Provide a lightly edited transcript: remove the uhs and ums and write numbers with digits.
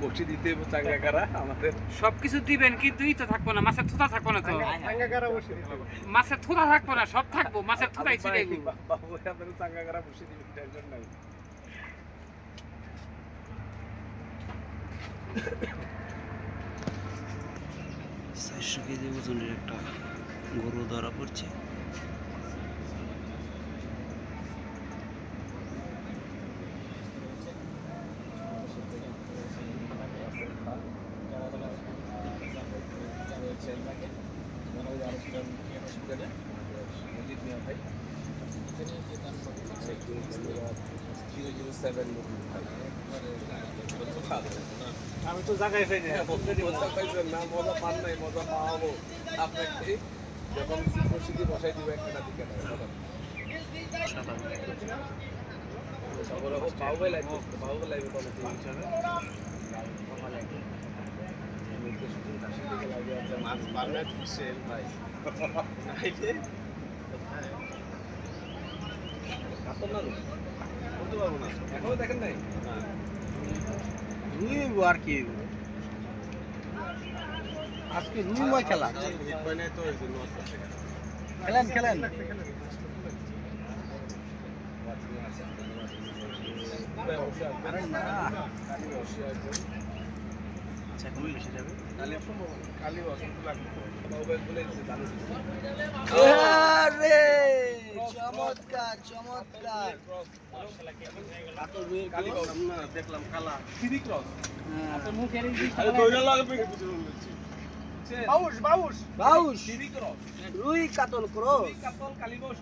বসে দিতে চাঙ্গা কারা আমাদের সবকিছু দিবেন কিন্তু ই তো থাকবো না, মাছের থুতা থাকবো না তো। মাছের থুতা থাকবো না, সব থাকবো, মাছের থুতাই ছিটাই দিব। বাবু আপনাদের চাঙ্গা কারা বসে দিবেন, টেনশন নাই। 400 কেজি ওজনের একটা গরু ধরা পড়ছে। আমি তো জায়গায় পাই না, মজা পাইছেন না, মজা পান নাই, মজা পাওয়াবো আপনাকে যখন পরিস্থিতি বসাই দিব একটা দিকে পাওয়াই লাগবে, পাওয়া লাগবে মাছ পারলে সেল ভাই কাতল না বলতে পারবো না, এখনো দেখেন নাই রুই আর কি আজকে রুইময় খেলা খেলেন খেলেন চমৎকার চমৎকার দেখলাম কালা বাউস রুই কাতল ক্রস কাতল কালীবস